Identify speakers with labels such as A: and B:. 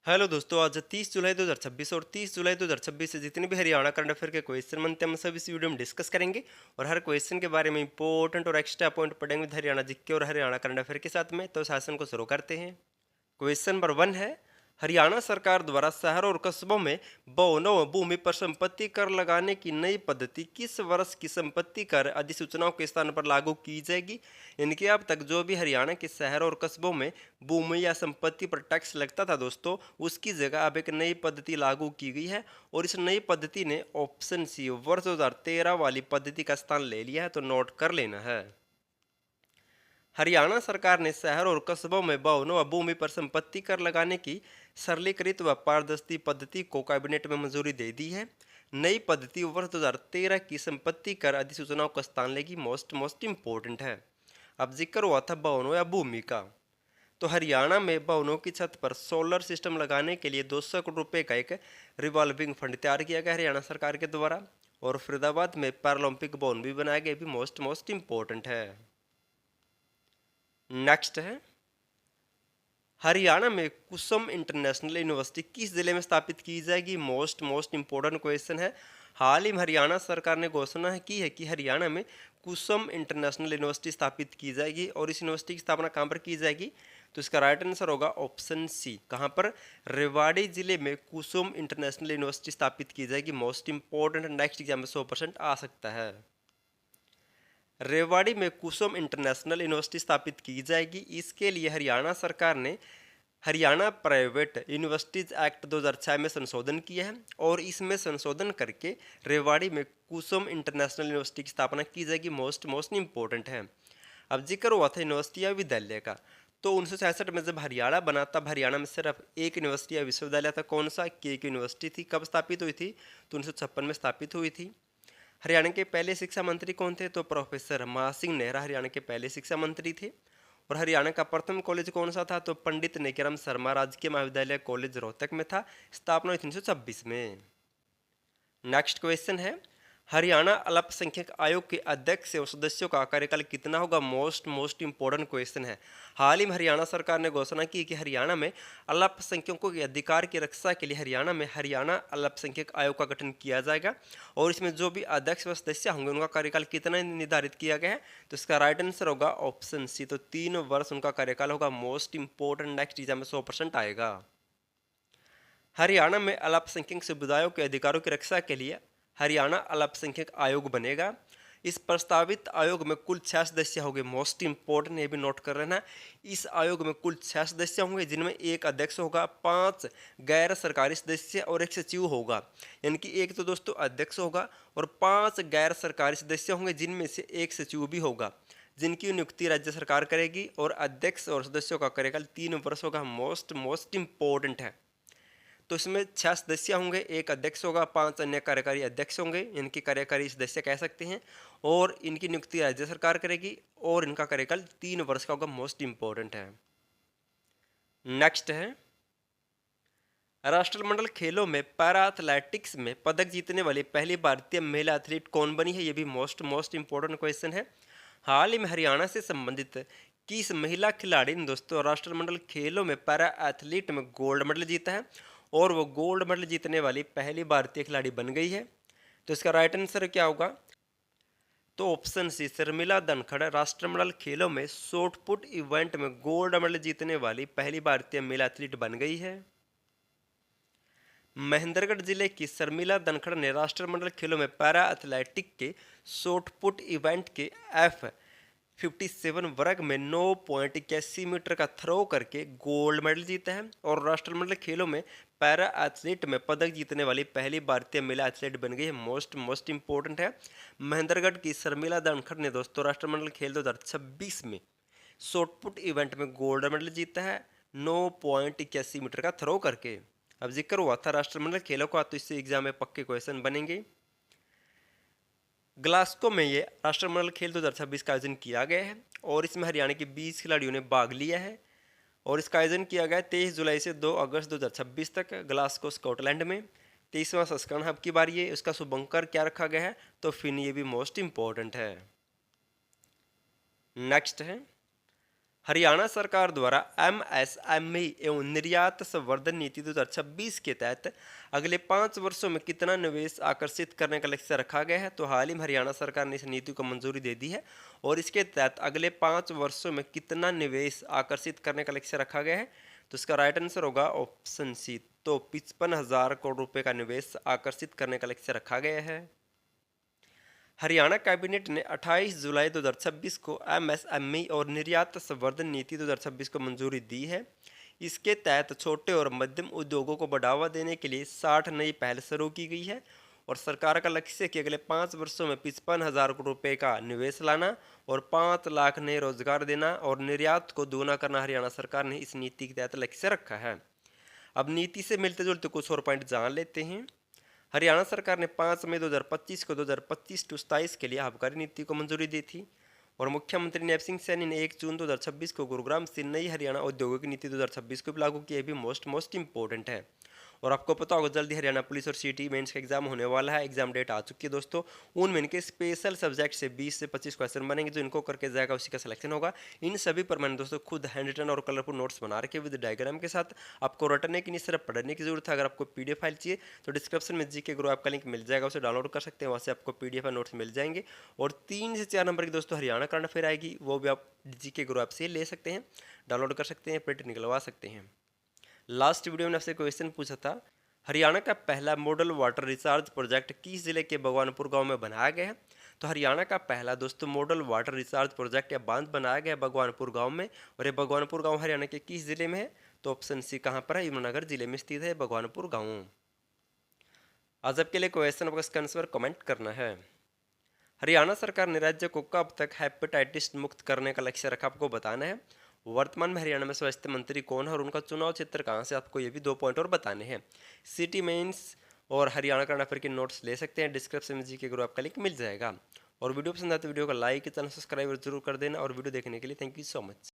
A: Hello दोस्तों, आज 30 जुलाई 2026 और 30 जुलाई 2026 से जितने भी हरियाणा करंट अफेयर के क्वेश्चन बनते हैं हम सब इस वीडियो में डिस्कस करेंगे। और हर क्वेश्चन के बारे में इंपॉर्टेंट और एक्स्ट्रा पॉइंट पढ़ेंगे हरियाणा जीके और हरियाणा करंट अफेयर के साथ में। तो शासन को शुरू करते हैं। क्वेश्चन नंबर 1 है, हरियाणा सरकार द्वारा शहरों और कस्बों में भवनों भूमि पर संपत्ति कर लगाने की नई पद्धति किस वर्ष की संपत्ति कर अधिसूचनाओं के स्थान पर लागू की जाएगी। इनके अब तक जो भी हरियाणा के शहरों और कस्बों में भूमि या संपत्ति पर टैक्स लगता था दोस्तों, उसकी जगह अब एक नई पद्धति लागू की गई है। और इस नई पद्धति ने ऑप्शन सी वर्ष 2013 वाली पद्धति का स्थान ले लिया है, तो नोट कर लेना है। हरियाणा सरकार ने शहरों और कस्बों में भवनों व भूमि पर संपत्ति कर लगाने की सरलीकृत व पारदर्शी पद्धति को कैबिनेट में मंजूरी दे दी है। नई पद्धति वर्ष 2013 की संपत्ति कर अधिसूचनाओं का स्थान लेगी। मोस्ट इम्पोर्टेंट है। अब जिक्र हुआ था भवनों या भूमि का, तो हरियाणा में भवनों की छत पर सोलर सिस्टम लगाने के लिए 200 करोड़ रुपए का एक रिवॉल्विंग फंड तैयार किया गया हरियाणा सरकार के द्वारा। और फरीदाबाद में पैरालंपिक भवन भी बनाया गया, भी मोस्ट इम्पोर्टेंट है। नेक्स्ट है, हरियाणा में कुसुम इंटरनेशनल यूनिवर्सिटी किस जिले में स्थापित की जाएगी। मोस्ट इम्पोर्टेंट क्वेश्चन है। हाल ही में हरियाणा सरकार ने घोषणा की है कि हरियाणा में कुसुम इंटरनेशनल यूनिवर्सिटी स्थापित की जाएगी। और इस यूनिवर्सिटी की स्थापना कहाँ पर की जाएगी, तो इसका राइट आंसर होगा ऑप्शन सी। कहाँ पर, रेवाड़ी जिले में कुसुम इंटरनेशनल यूनिवर्सिटी स्थापित की जाएगी। मोस्ट इम्पोर्टेंट, नेक्स्ट एग्जाम में 100% आ सकता है। रेवाड़ी में कुसुम इंटरनेशनल यूनिवर्सिटी स्थापित की जाएगी। इसके लिए हरियाणा सरकार ने हरियाणा प्राइवेट यूनिवर्सिटीज एक्ट 2006 में संशोधन किया है। और इसमें संशोधन करके रेवाड़ी में कुसुम इंटरनेशनल यूनिवर्सिटी की स्थापना की जाएगी। मोस्ट इम्पोर्टेंट है। अब जिक्र हुआ था यूनिवर्सिटी या विद्यालय का, तो 1966 में जब हरियाणा बना तब हरियाणा में सिर्फ एक यूनिवर्सिटी या विश्वविद्यालय था। कौन सा, केक यूनिवर्सिटी थी। कब स्थापित हुई थी, तो 1956 में स्थापित हुई थी। हरियाणा के पहले शिक्षा मंत्री कौन थे, तो प्रोफेसर महासिंह नेहरा हरियाणा के पहले शिक्षा मंत्री थे। और हरियाणा का प्रथम कॉलेज कौन सा था, तो पंडित नेकीराम शर्मा राजकीय महाविद्यालय कॉलेज रोहतक में था। स्थापना हुई 1926 में। नेक्स्ट क्वेश्चन है, हरियाणा अल्पसंख्यक आयोग के अध्यक्ष और सदस्यों का कार्यकाल कितना होगा। मोस्ट इम्पोर्टेंट क्वेश्चन है। हाल ही में हरियाणा सरकार ने घोषणा की कि हरियाणा में अल्पसंख्यकों के अधिकार की रक्षा के लिए हरियाणा में हरियाणा अल्पसंख्यक आयोग का गठन किया जाएगा। और इसमें जो भी अध्यक्ष व सदस्य होंगे उनका कार्यकाल कितना निर्धारित किया गया है, तो इसका राइट आंसर होगा ऑप्शन सी। तो 3 वर्ष उनका कार्यकाल होगा। मोस्ट इम्पोर्टेंट, नेक्स्ट एग्जाम में 100% आएगा। हरियाणा में अल्पसंख्यक समुदायों के अधिकारों की रक्षा के लिए हरियाणा अल्पसंख्यक आयोग बनेगा। इस प्रस्तावित आयोग में कुल 6 सदस्य होंगे। मोस्ट इंपोर्टेंट, ये भी नोट कर लेना। इस आयोग में कुल 6 सदस्य होंगे, जिनमें एक अध्यक्ष होगा, 5 गैर सरकारी सदस्य और एक सचिव होगा। यानी कि एक तो दोस्तों अध्यक्ष होगा और 5 गैर सरकारी सदस्य होंगे, जिनमें से एक सचिव भी होगा, जिनकी नियुक्ति राज्य सरकार करेगी। और अध्यक्ष और सदस्यों का कार्यकाल 3 वर्ष होगा। मोस्ट इम्पोर्टेंट है। तो इसमें 6 सदस्य होंगे, एक अध्यक्ष होगा, 5 अन्य कार्यकारी अध्यक्ष होंगे, इनकी कार्यकारी सदस्य कह सकते हैं। और इनकी नियुक्ति राज्य सरकार करेगी। और इनका कार्यकाल 3 वर्ष का होगा। मोस्ट इम्पोर्टेंट है। नेक्स्ट है, राष्ट्रमंडल खेलों में पैरा एथलेटिक्स में पदक जीतने वाली पहली भारतीय महिला एथलीट कौन बनी है। ये भी मोस्ट इम्पोर्टेंट क्वेश्चन है। हाल ही में हरियाणा से संबंधित किस महिला खिलाड़ी ने दोस्तों राष्ट्रमंडल खेलों में पैरा एथलीट में गोल्ड मेडल जीता है। और वो गोल्ड मेडल जीतने वाली पहली भारतीय खिलाड़ी बन गई है। तो इसका राइट आंसर क्या होगा, तो ऑप्शन सी, शर्मिला धनखड़ राष्ट्रमंडल खेलों में शॉट पुट इवेंट में गोल्ड मेडल जीतने वाली पहली भारतीय महिला एथलीट बन गई है। महेंद्रगढ़ जिले की शर्मिला धनखड़ ने राष्ट्रमंडल खेलों में पैरा एथलेटिक के शॉट पुट इवेंट के F57 वर्ग में 9.81 मीटर का थ्रो करके गोल्ड मेडल जीता है। और राष्ट्रमंडल खेलों में पैरा एथलीट में पदक जीतने वाली पहली भारतीय महिला एथलीट बन गई है। मोस्ट इम्पोर्टेंट है। महेंद्रगढ़ की शर्मिला धनखड़ ने दोस्तों राष्ट्रमंडल खेल 2026 में शॉटपुट इवेंट में गोल्ड मेडल जीता है 9.81 मीटर का थ्रो करके। अब जिक्र हुआ था राष्ट्रमंडल खेलों का, तो इससे एग्जाम में पक्के क्वेश्चन बनेंगे। ग्लास्को में ये राष्ट्रमंडल खेल 2026 का आयोजन किया गया है। और इसमें हरियाणा के 20 खिलाड़ियों ने भाग लिया है। और इसका आयोजन किया गया 23 जुलाई से 2 अगस्त 2026 तक ग्लास्को स्कॉटलैंड में। 23वां संस्करण अब की बारी है। इसका शुभंकर क्या रखा गया है, तो फिन, ये भी मोस्ट इम्पोर्टेंट है। नेक्स्ट है, हरियाणा सरकार द्वारा एमएसएमई एवं निर्यात संवर्धन नीति 2026 के तहत अगले 5 वर्षों में कितना निवेश आकर्षित करने का लक्ष्य रखा गया है। तो हाल ही में हरियाणा सरकार ने इस नीति को मंजूरी दे दी है और इसके तहत अगले 5 वर्षों में कितना निवेश आकर्षित करने का लक्ष्य रखा गया है। तो इसका राइट आंसर होगा ऑप्शन सी। तो 55,000 करोड़ रुपए का निवेश आकर्षित करने का लक्ष्य रखा गया है। हरियाणा कैबिनेट ने 28 जुलाई 2026 को एमएसएमई और निर्यात संवर्धन नीति 2026 को मंजूरी दी है। इसके तहत छोटे और मध्यम उद्योगों को बढ़ावा देने के लिए 60 नई पहल शुरू की गई है और सरकार का लक्ष्य है कि अगले 5 वर्षों में 55,000 करोड़ रुपए का निवेश लाना और 5 लाख नए रोजगार देना और निर्यात को दोगुना करना हरियाणा सरकार ने इस नीति के तहत लक्ष्य रखा है। अब नीति से मिलते जुलते कुछ और पॉइंट जान लेते हैं। हरियाणा सरकार ने 5 मई 2025 को 2025 टू 27 के लिए आबकारी नीति को मंजूरी दी थी और मुख्यमंत्री नैब सिंह सैनी ने 1 जून 2026 को गुरुग्राम से नई हरियाणा औद्योगिक नीति 2026 को भी लागू किया। भी मोस्ट इंपॉर्टेंट है। और आपको पता होगा जल्दी हरियाणा पुलिस और सिटी मेंस का एग्जाम होने वाला है। एग्जाम डेट आ चुकी है दोस्तों। उनमें इनके स्पेशल सब्जेक्ट से 20 से 25 क्वेश्चन बनेंगे, जो इनको करके जाएगा उसी का सिलेक्शन होगा। इन सभी पर मैंने दोस्तों खुद हैंड रिटन और कलरफुल नोट्स बना रखे विद डायग्राम के साथ। आपको रटने की नहीं, सिर्फ पढ़ने की जरूरत है। अगर आपको पीडीएफ फाइल चाहिए तो डिस्क्रिप्शन में जीके ग्रुप आपका लिंक मिल जाएगा, उसे डाउनलोड कर सकते हैं। वहाँ से आपको पीडीएफ और नोट्स मिल जाएंगे। और 3 से 4 नंबर की दोस्तों हरियाणा करंट अफेयर आएगी, वो भी आप जीके ग्रुप से ले सकते हैं, डाउनलोड कर सकते हैं, प्रिंट निकलवा सकते हैं। लास्ट वीडियो में आपसे क्वेश्चन पूछा था, हरियाणा का पहला मॉडल वाटर रिचार्ज प्रोजेक्ट किस जिले के भगवानपुर गांव में बनाया गया है। तो हरियाणा का पहला दोस्तों मॉडल वाटर रिचार्ज प्रोजेक्ट या बांध बनाया गया भगवानपुर गांव में। और ये भगवानपुर गांव हरियाणा के किस जिले में है। तो ऑप्शन सी कहाँ पर है, यमुनानगर जिले में स्थित है भगवानपुर गांव। आज आपके लिए क्वेश्चन आपका इसका आंसर कमेंट करना है। हरियाणा सरकार ने राज्य को कब तक हेपेटाइटिस मुक्त करने का लक्ष्य रखा, आपको बताना है। वर्तमान में हरियाणा में स्वास्थ्य मंत्री कौन है और उनका चुनाव क्षेत्र कहाँ से, आपको ये भी 2 पॉइंट और बताने हैं। सिटी मेंस और हरियाणा करंट अफेयर के नोट्स ले सकते हैं, डिस्क्रिप्शन में जीके ग्रुप आपका लिंक मिल जाएगा। और वीडियो पसंद आए तो वीडियो को लाइक, चैनल सब्सक्राइब जरूर कर देना। और वीडियो देखने के लिए थैंक यू सो मच।